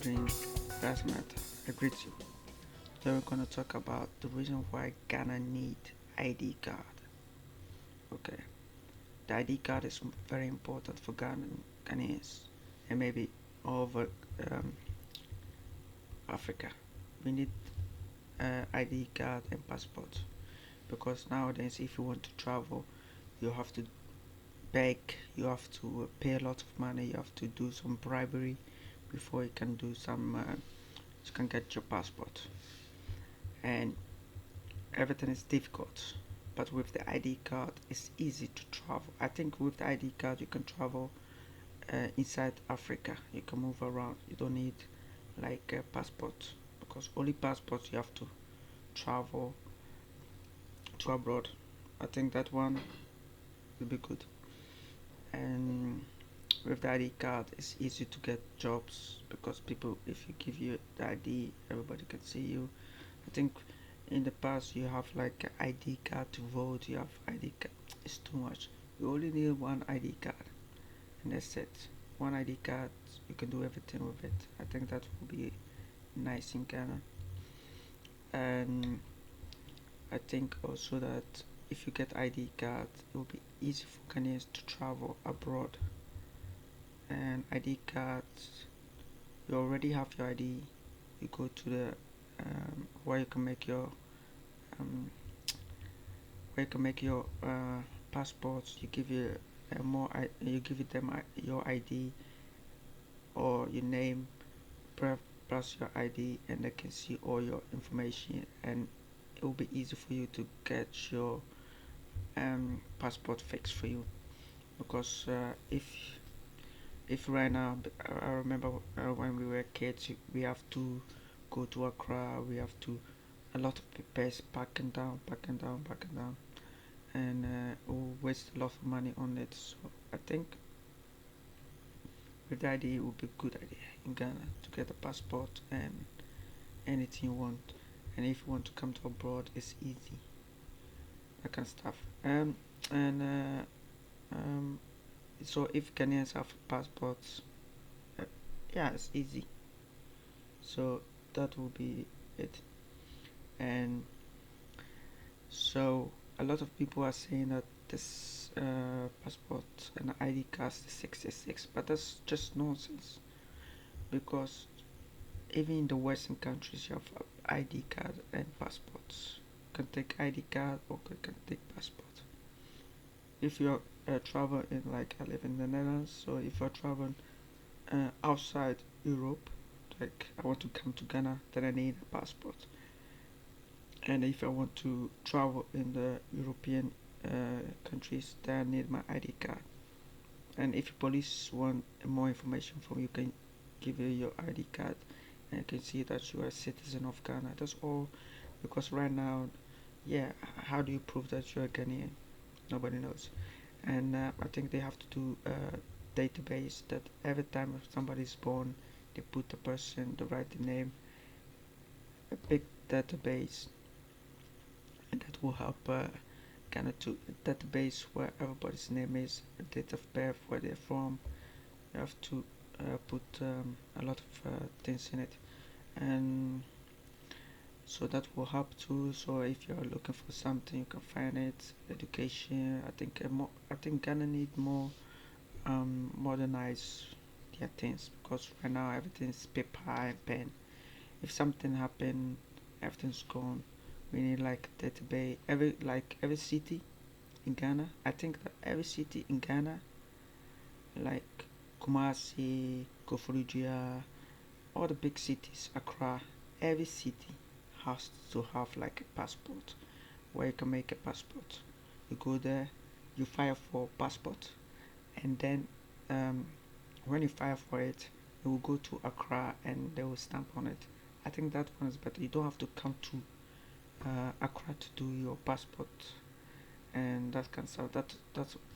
evening, classmate. I greet you. Today we're gonna talk about the reason why Ghana need ID card. Okay, the ID card is very important for Ghanaians and maybe all over um, Africa. We need ID card and passport because nowadays, if you want to travel, you have to beg, you have to pay a lot of money, you have to do some bribery before you can do some. You can get your passport, and everything is difficult. But with the ID card, it's easy to travel. I think with the ID card, you can travel inside Africa. You can move around. You don't need like a passport because only passport you have to travel to abroad. I think that one will be good. And with the ID card, it's easy to get jobs because people, if you give you the ID, everybody can see you. I think in the past you have like an ID card to vote. You have ID card. It's too much. You only need one ID card, and that's it. One ID card, you can do everything with it. I think that will be nice in Ghana. And I think also that if you get ID card, it will be easy for Ghanaians to travel abroad. And ID cards, you already have your ID. You go to the where you can make your um, passports. You give you you give it them your ID or your name plus your ID, and they can see all your information, and it will be easy for you to get your passport fixed for you. Because if right now, I remember when we were kids, we have to go to Accra. We have to a lot of papers packing down, and we'll waste a lot of money on it. So I think with the idea, it would be a good idea in Ghana to get a passport and anything you want. And if you want to come to abroad, it's easy. That kind of stuff. And so if Ghanaians have passports, uh, yeah, it's easy. So that will be it. And so a lot of people are saying that this passport and ID card is 66, but that's just nonsense because even in the Western countries, you have ID card and passports. You can take ID card or you can take passport. If you're traveling in, like I live in the Netherlands, so if you're traveling outside Europe, like I want to come to Ghana, then I need a passport. And if I want to travel in the European countries, then I need my ID card. And if police want more information from you, can give you your ID card, and you can see that you are a citizen of Ghana. That's all. Because right now, yeah, how do you prove that you're a Ghanaian? Nobody knows. And I think they have to do a database that every time somebody is born, they put the person, they write the name, a big database, and that will help Ghana to a database where everybody's name is, date of birth, where they're from. You have to put a lot of things in it, and so that will help too. So if you're looking for something, you can find it. Education, I think Ghana need more modernize their things because right now everything's paper and pen. If something happen, everything's gone. We need like a database. Every city in Ghana. I think that every city in Ghana, like Kumasi, Koforidua, all the big cities, Accra, every city has to have like a passport where you can make a passport. You go there, you file for passport, and then um, when you file for it, you will go to Accra and they will stamp on it. I think that one is better. You don't have to come to Accra to do your passport and that kind of stuff.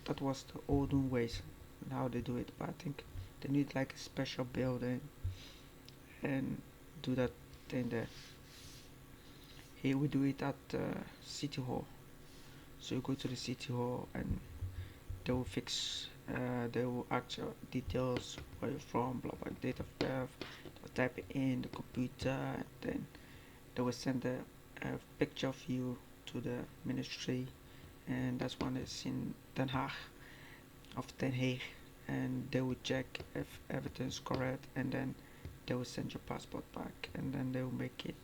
That was the olden ways and how they do it. But I think they need like a special building and do that thing there. Here we do it at City Hall. So you go to the City Hall and they will fix. They will ask your details, where you're from, blah blah, date of birth. type it in the computer, and then they will send a picture of you to the ministry, and that's one is in Den Haag, and they will check if everything is correct, and then they will send your passport back, and then they will make it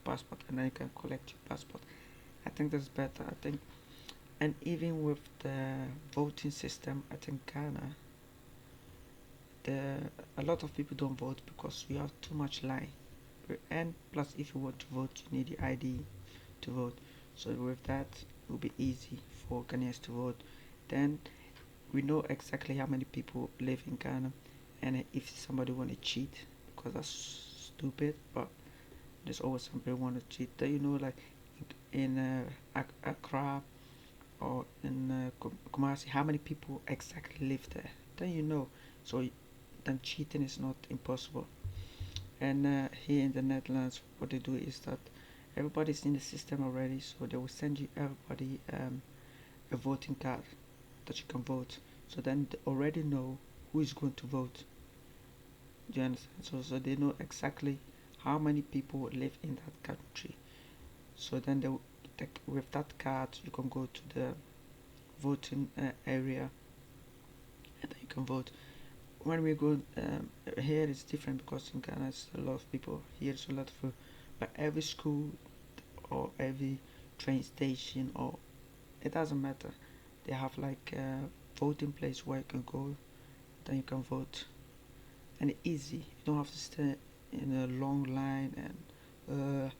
passport, and then you can collect your passport. I think that's better. I think, and even with the voting system, I think Ghana, the a lot of people don't vote because we have too much line, and plus if you want to vote, you need your ID to vote. So with that, it will be easy for Ghanaians to vote. Then we know exactly how many people live in Ghana, and if somebody want to cheat, because that's stupid, but there's always somebody want to cheat. Then you know, like in Accra or in Kumasi, how many people exactly live there. Then you know, so then cheating is not impossible. And here in the Netherlands, what they do is that everybody's in the system already, so they will send you everybody a voting card that you can vote. So then they already know who is going to vote. Do you understand? So they know exactly how many people live in that country. So then with that card, you can go to the voting area, and then you can vote. When we go here, it's different because in Ghana, it's a lot of people. Here, it's a lot of people. But every school or every train station, or it doesn't matter, they have like a voting place where you can go, then you can vote, and it's easy. You don't have to stay in a long line, and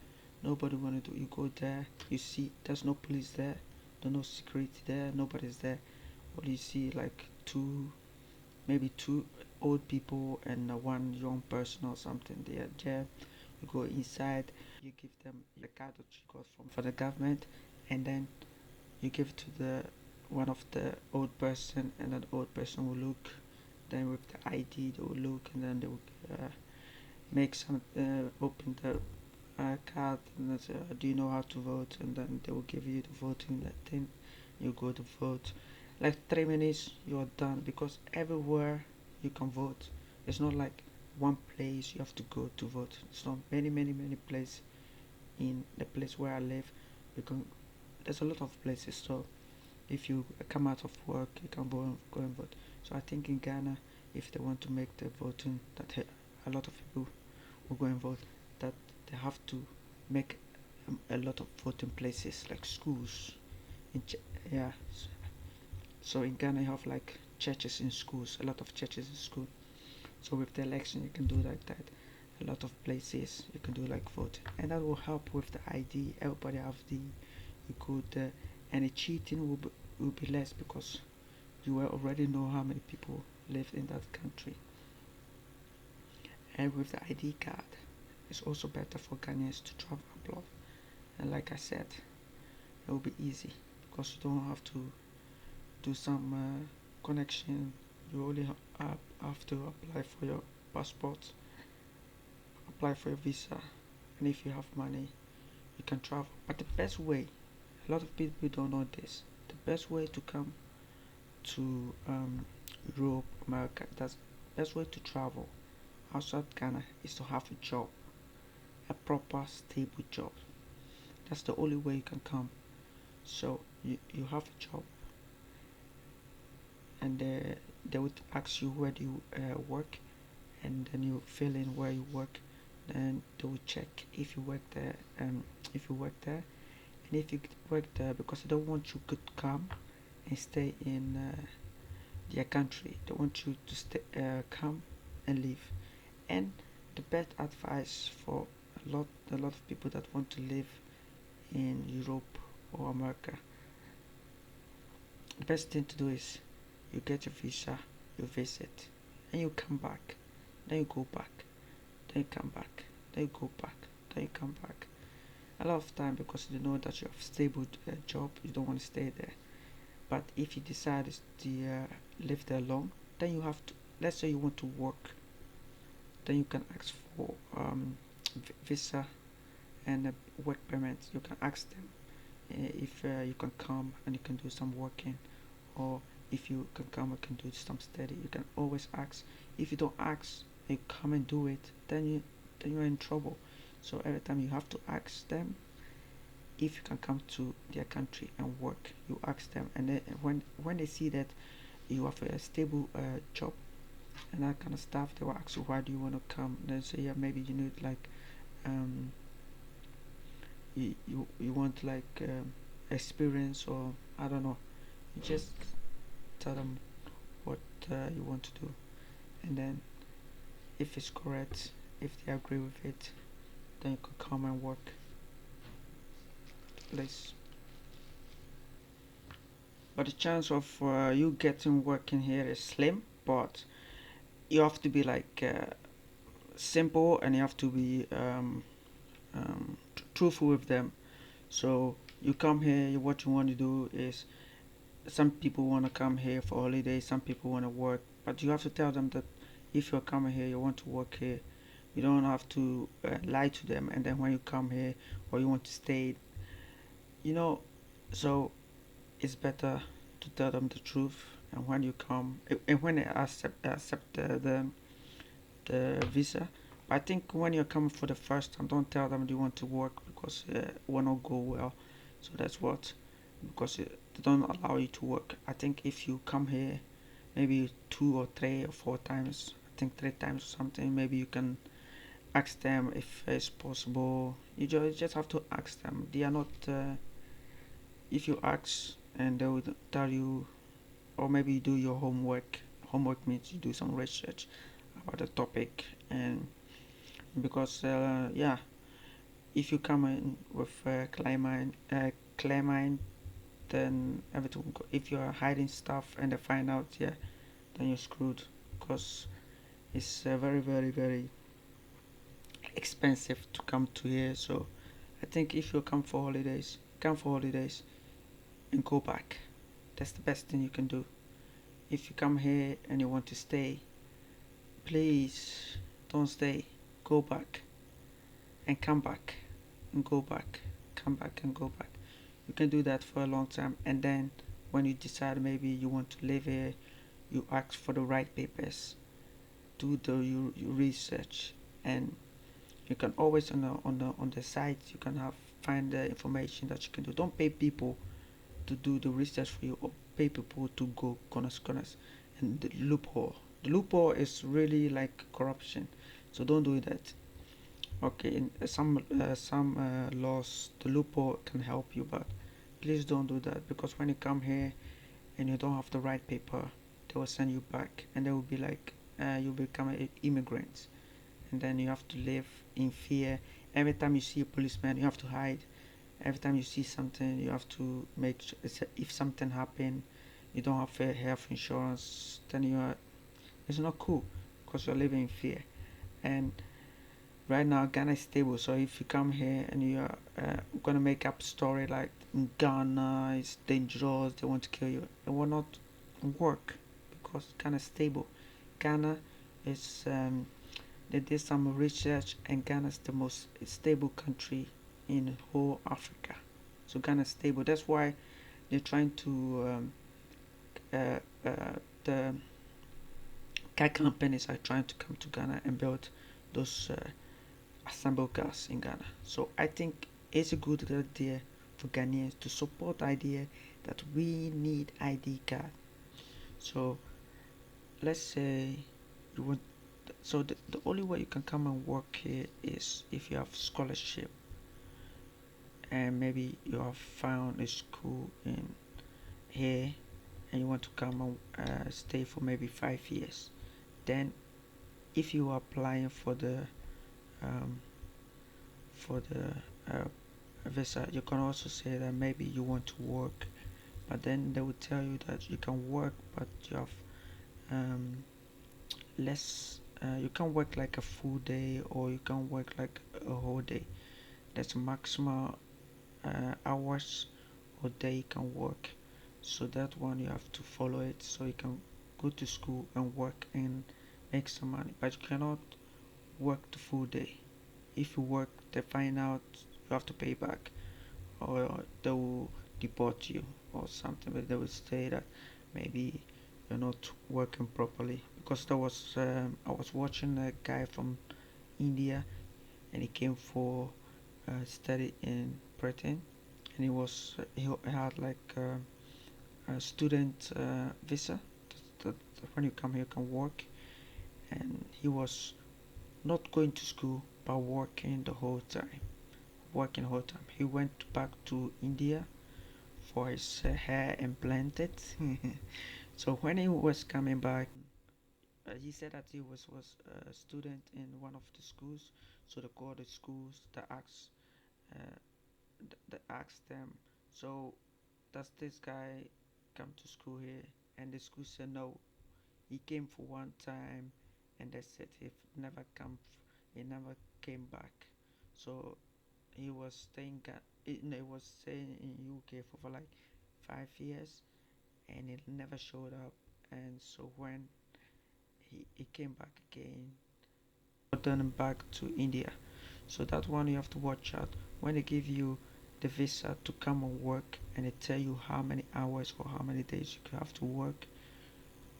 nobody want to do. You go there, you see there's no police there, there's no security there, nobody's there. What do you see? Like maybe two old people and one young person or something. They are there. You go inside, you give them the card that you got from the government, and then you give it to the one of the old person, and that old person will look. Then with the ID, they will look, and then they will make some open the card, and they say, "Do you know how to vote?" And then they will give you the voting thing. You go to vote. Like 3 minutes, you are done because everywhere you can vote. It's not like one place you have to go to vote. It's not many places in the place where I live. You can. There's a lot of places. So if you come out of work, you can go and vote. So I think in Ghana, if they want to make the voting that a lot of people will go and vote, that they have to make a lot of voting places like schools. Yeah. So in Ghana, you have like churches in schools, a lot of churches in school. So with the election, you can do like that. A lot of places you can do like voting, and that will help with the ID. Everybody have the. You could any cheating will be less because you will already know how many people live in that country. And with the ID card, it's also better for Ghanaians to travel abroad. And like I said, it will be easy because you don't have to do some connection. You only have to apply for your passport, apply for your visa, and if you have money, you can travel. But the best way, a lot of people don't know this, the best way to come to Europe, America, that's the best way to travel outside Ghana is to have a job, a proper stable job. That's the only way you can come. So you have a job, and they would ask you where do you work, and then you fill in where you work. Then they will check if you work there, if you work there, and if you work there, because they don't want you to come and stay in their country. They want you to stay, come and live. And the best advice for a lot of people that want to live in Europe or America, the best thing to do is you get your visa, you visit, and you come back. Then you go back. Then you come back. Then you go back. Then you come back. A lot of time because you know that you have stable job, you don't want to stay there. But if you decide to live there long, then you have to. Let's say you want to work, then you can ask for visa and work permit. You can ask them if you can come and you can do some working, or if you can come and can do some study. You can always ask. If you don't ask, you come and do it, then you're in trouble. So every time you have to ask them if you can come to their country and work. You ask them, and then when they see that you have a stable job and that kind of stuff, they will ask you why do you want to come. They say yeah, maybe you need like um, you want like experience, or I don't know. You just tell them what you want to do, and then if it's correct, if they agree with it, then you can come and work. Place. But the chance of you getting working here is slim, but you have to be like simple, and you have to be truthful with them. So you come here, what you want to do is, some people want to come here for holidays, some people want to work, but you have to tell them that if you're coming here, you want to work here. You don't have to lie to them, and then when you come here or you want to stay, you know, so it's better to tell them the truth. And when you come, and when they accept the visa. But I think when you're coming for the first time, don't tell them you want to work, because it will not go well. So that's what, because they don't allow you to work. I think if you come here maybe 2 or 3 or 4 times, I think 3 times or something, maybe you can ask them if it's possible. You just have to ask them. They are not, if you ask and they will tell you, or maybe you do your homework. Homework means you do some research about the topic, and because yeah, if you come in with climate, then everything will go. If you are hiding stuff and they find out, yeah, then you're screwed, because it's very very very expensive to come to here. So I think if you come for holidays and go back. That's the best thing you can do. If you come here and you want to stay, please don't stay. Go back and come back and go back, come back and go back. You can do that for a long time, and then when you decide maybe you want to live here, you ask for the right papers, do your research, and you can always on the site you can have find the information that you can do. Don't pay people to do the research for you, or pay people to go corners. And the loophole is really like corruption, so don't do that. Okay, in some laws the loophole can help you, but please don't do that, because when you come here and you don't have the right paper, they will send you back, and they will be like you become an immigrant, and then you have to live in fear. Every time you see a policeman, you have to hide. Every time you see something, you have to make sure, if something happen, you don't have a health insurance, then it's not cool, because you're living in fear. And right now Ghana is stable, so if you come here and you are gonna make up story like in Ghana is dangerous, they want to kill you, it will not work, because Ghana is stable. Ghana is they did some research, and Ghana is the most stable country in whole Africa. So Ghana is stable. That's why they're trying to uh, the car companies are trying to come to Ghana and build those assemble cars in Ghana. So I think it's a good idea for Ghanaians to support the idea that we need ID card. So let's say you want, so the only way you can come and work here is if you have scholarship, and maybe you have found a school in here and you want to come and stay for maybe 5 years. Then if you are applying um, for the visa, you can also say that maybe you want to work, but then they will tell you that you can work, but you have um, less. You can work like a full day, or you can work like a whole day. That's maximum hours or day you can work. So that one you have to follow it, so you can go to school and work and make some money, but you cannot work the full day. If you work, they find out, you have to pay back, or they will deport you or something. But they will say that maybe you're not working properly. Because there was I was watching a guy from India, and he came for study in Britain, and he had like a student visa. When you come here, you can work, and he was not going to school but working the whole time. Working the whole time. He went back to India for his hair implanted. So when he was coming back, he said that he was a student in one of the schools. So they called the schools, uh, they asked them, so does this guy come to school here? And the school said no. He came for one time, and they said he never came back. So he was staying, he was staying in UK for like 5 years, and he never showed up. And so when he came back again, returned him back to India. So that one you have to watch out when they give you the visa to come and work, and they tell you how many hours or how many days you have to work.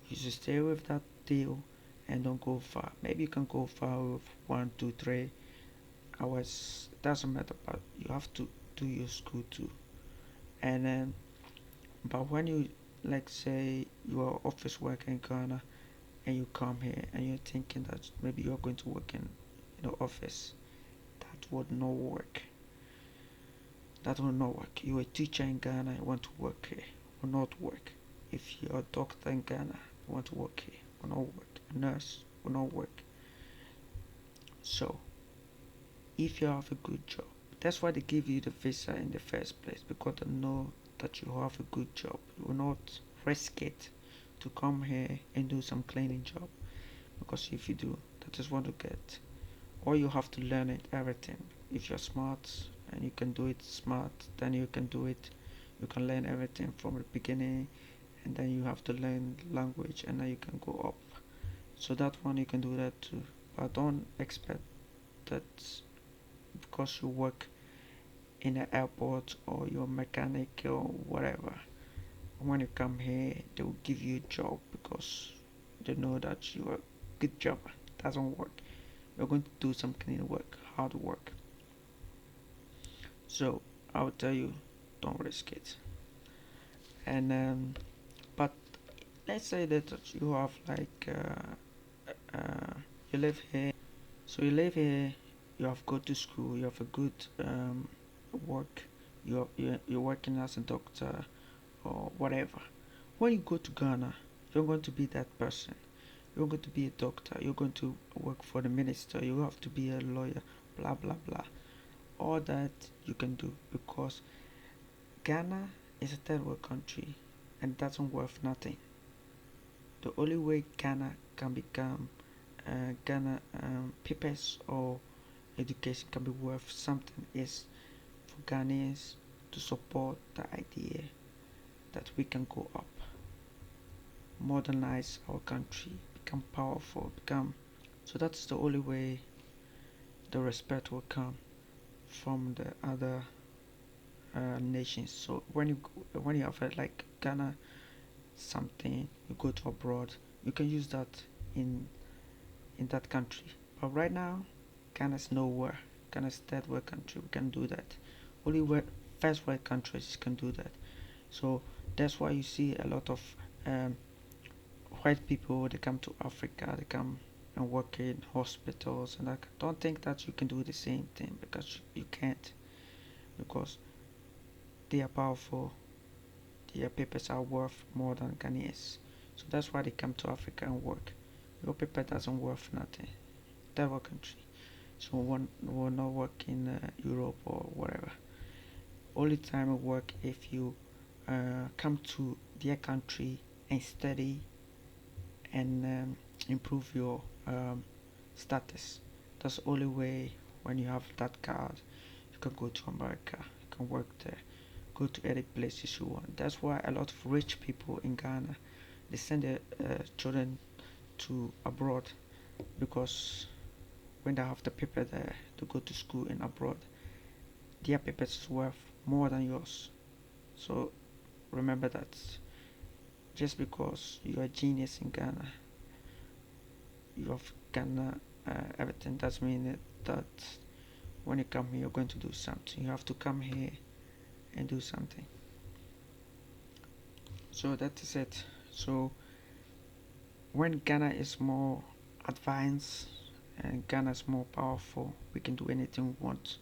You should stay with that deal and don't go far. Maybe you can go far with 1, 2, 3 hours. It doesn't matter, but you have to do your school too. And then, but when you, like, say you are office worker in Ghana, and you come here and you're thinking that maybe you're going to work in the office, that would not work. That will not work. You're a teacher in Ghana, you want to work here, will not work. If you're a doctor in Ghana, you want to work here, will not work. A nurse will not work. So, if you have a good job, that's why they give you the visa in the first place, because they know that you have a good job. You will not risk it to come here and do some cleaning job, because if you do, that is what you get. Or you have to learn it everything. If you're smart and you can do it smart, then you can do it. You can learn everything from the beginning, and then you have to learn language, and then you can go up. So that one you can do that too. But don't expect that because you work in an airport or you're a mechanic or whatever, when you come here they will give you a job because they know that you're a good job. Doesn't work. You're going to do some clean work, hard work. So I would tell you, don't risk it. And but let's say that you have like you live here. So you live here. You have go to school. You have a good work. You're working as a doctor or whatever. When you go to Ghana, you're going to be that person. You're going to be a doctor. You're going to work for the minister. You have to be a lawyer. Blah blah blah. All that you can do because Ghana is a third world country and it doesn't worth nothing. The only way Ghana can become Ghana papers or education can be worth something is for Ghanaians to support the idea that we can go up, modernize our country, become powerful, become. So that's the only way the respect will come from the other nations. So when you have like Ghana something, you go to abroad, you can use that in in that country. But right now, Ghana's nowhere. Ghana's third world country. We can do that. Only first world countries can do that. So that's why you see a lot of um, white people. They come to Africa. They come and work in hospitals, and I don't think that you can do the same thing because you can't, because they are powerful. Their papers are worth more than Ghanaians. So that's why they come to Africa and work. Your paper doesn't worth nothing. Third world country. So one will not work in Europe or whatever. Only time will work if you come to their country and study and improve your status. That's the only way. When you have that card, you can go to America, you can work there, go to any places you want. That's why a lot of rich people in Ghana, they send their children to abroad, because when they have the paper there to go to school in abroad, their paper is worth more than yours. So remember that. just because you are a genius in Ghana, you have Ghana everything. Doesn't mean that when you come here, you're going to do something. You have to come here and do something. So that is it. So when Ghana is more advanced and Ghana is more powerful, we can do anything we want.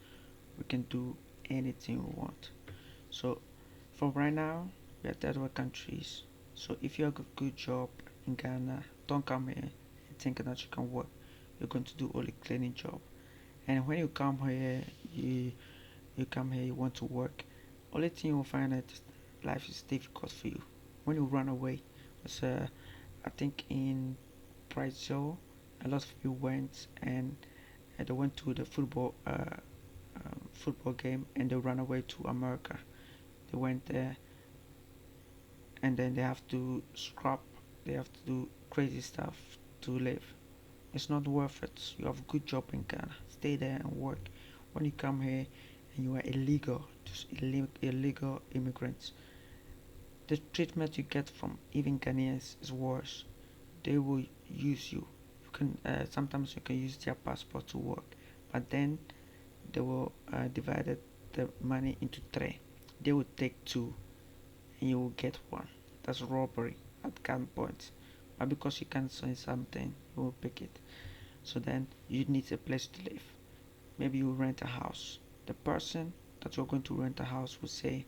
We can do anything we want. So for right now, we are third world countries. So if you have a good job in Ghana, don't come here and think that you can work. You're going to do only cleaning job. And when you come here, you come here, you want to work. Only thing you'll find that life is difficult for you. When you run away, it's I think in Brazil, a lot of people went and they went to the football game and they ran away to America. They went there and then they have to scrap, they have to do crazy stuff to live. It's not worth it. You have a good job in Ghana, stay there and work. When you come here and you are illegal, just illegal immigrants, the treatment you get from even Ghanaians is worse. They will use you. You can sometimes you can use their passport to work, but then they will divide the money into three. They will take two, and you will get one. That's robbery at gunpoint. But because you can't say something, you will pick it. So then you need a place to live. Maybe you rent a house. The person that you're going to rent a house will say,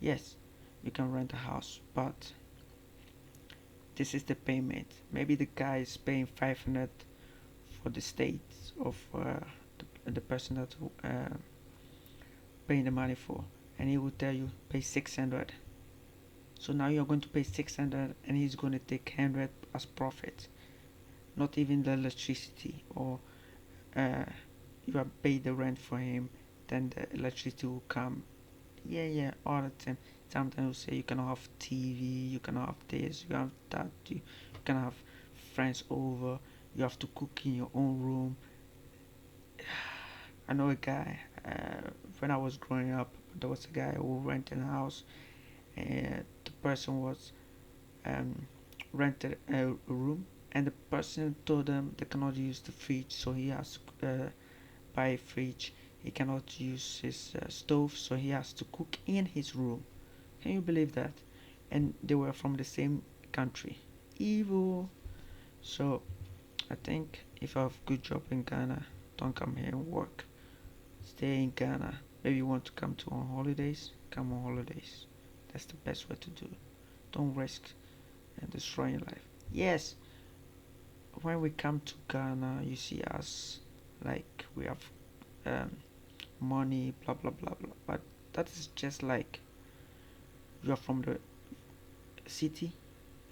yes, you can rent a house, but this is the payment. Maybe the guy is paying 500 for the state of the person that paying the money for, and he will tell you pay 600. So now you're going to pay 600 and he's going to take 100 as profit, not even the electricity, or you have paid the rent for him, then the electricity will come. Yeah, all the time. Sometimes you say you cannot have TV, you cannot have this, you have that, you cannot have friends over, you have to cook in your own room. I know a guy, when I was growing up, there was a guy who rented a house, and the person was rented a room, and the person told them they cannot use the fridge, so he has to buy a fridge. He cannot use his stove, so he has to cook in his room. Can you believe that? And they were from the same country. Evil. So I think if you have a good job in Ghana, don't come here and work. Stay in Ghana. Maybe you want to come to on holidays, come on holidays. That's the best way to do it. Don't risk and destroy your life. Yes, when we come to Ghana, you see us like we have um, money, blah blah blah blah. But that is just like you are from the city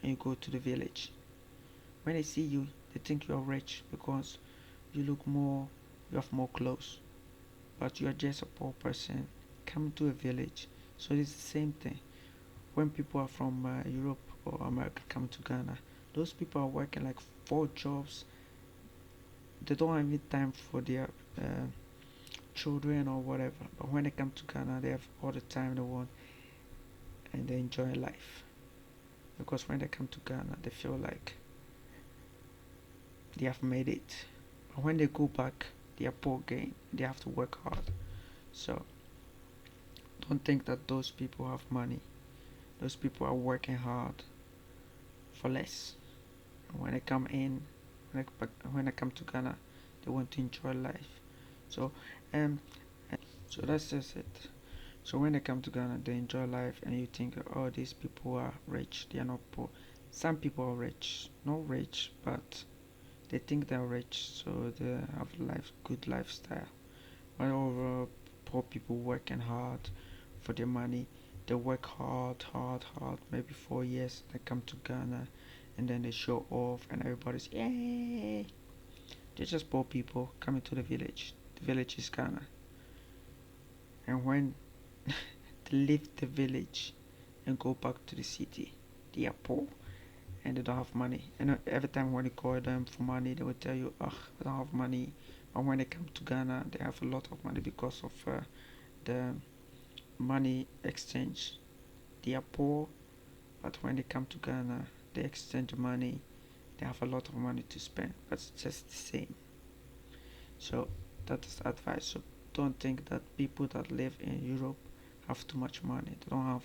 and you go to the village. When they see you, they think you are rich because you look more, you have more clothes, but you are just a poor person coming to a village. So it's the same thing. When people are from Europe or America come to Ghana, those people are working like 4 jobs. They don't have any time for their children or whatever. But when they come to Ghana, they have all the time they want and they enjoy life. Because when they come to Ghana, they feel like they have made it. But when they go back, they are poor again. They have to work hard. So don't think that those people have money. Those people are working hard for less. And when they come in, when they come to Ghana, they want to enjoy life. So um, so that's just it. So when they come to Ghana, they enjoy life, and you think, oh, these people are rich. They are not poor. Some people are rich, not rich, but they think they're rich, so they have good lifestyle. But overall, poor people working hard for their money. They work hard. Maybe 4 years. They come to Ghana, and then they show off, and everybody's yay. They're just poor people coming to the village. The village is Ghana, and when they leave the village and go back to the city, they are poor and they don't have money. And every time when you call them for money, they will tell you, "Ugh, I don't have money." But when they come to Ghana, they have a lot of money because of the money exchange. They are poor but when they come to Ghana, they exchange money. They have a lot of money to spend, but it's just the same. So that is advice. So don't think that people that live in Europe have too much money. They don't have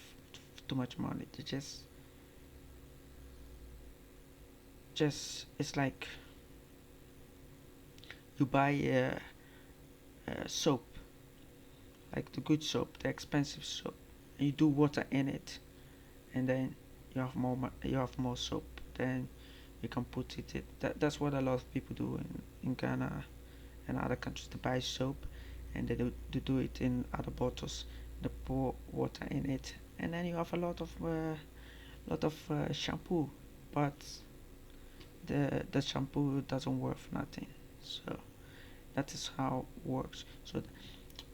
too much money. They just it's like you buy soap, like the good soap, the expensive soap, and you do water in it, and then you have more soap. Then you can put it in. That's what a lot of people do in Ghana and other countries. They buy soap and they do it in other bottles. They pour water in it, and then you have a lot of shampoo, but the shampoo doesn't worth nothing. So that is how it works. So,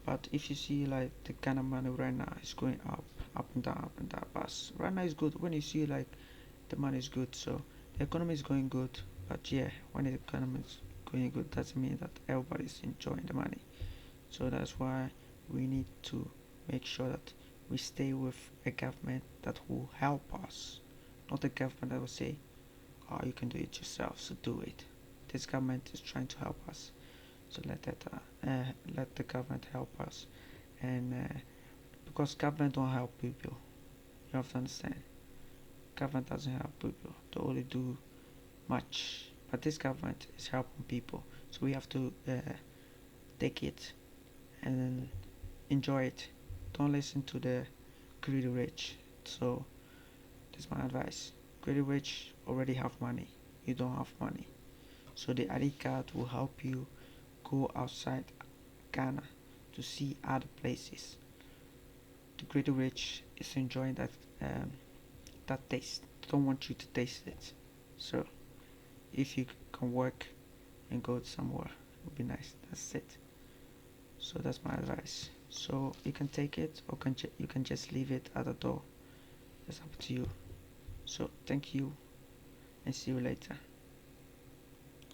but if you see like the Ghana money right now is going up and down, up and down. But right now is good when you see like the money is good. So the economy is going good. But yeah, when the economy is going good, doesn't mean that everybody's enjoying the money. So that's why we need to make sure that we stay with a government that will help us, not a government that will say, "Oh, you can do it yourself, so do it." This government is trying to help us, so let the government help us, and because government don't help people, you have to understand. Government doesn't help people; they only do much. But this government is helping people, so we have to take it and enjoy it. Don't listen to the greedy rich. So that's my advice. Greedy rich already have money. You don't have money. So the ID card will help you go outside Ghana to see other places. The greedy rich is enjoying that taste. They don't want you to taste it. So if you can work and go somewhere, it would be nice. That's it. So that's my advice. So you can take it or you can just leave it at the door. It's up to you. So thank you and see you later.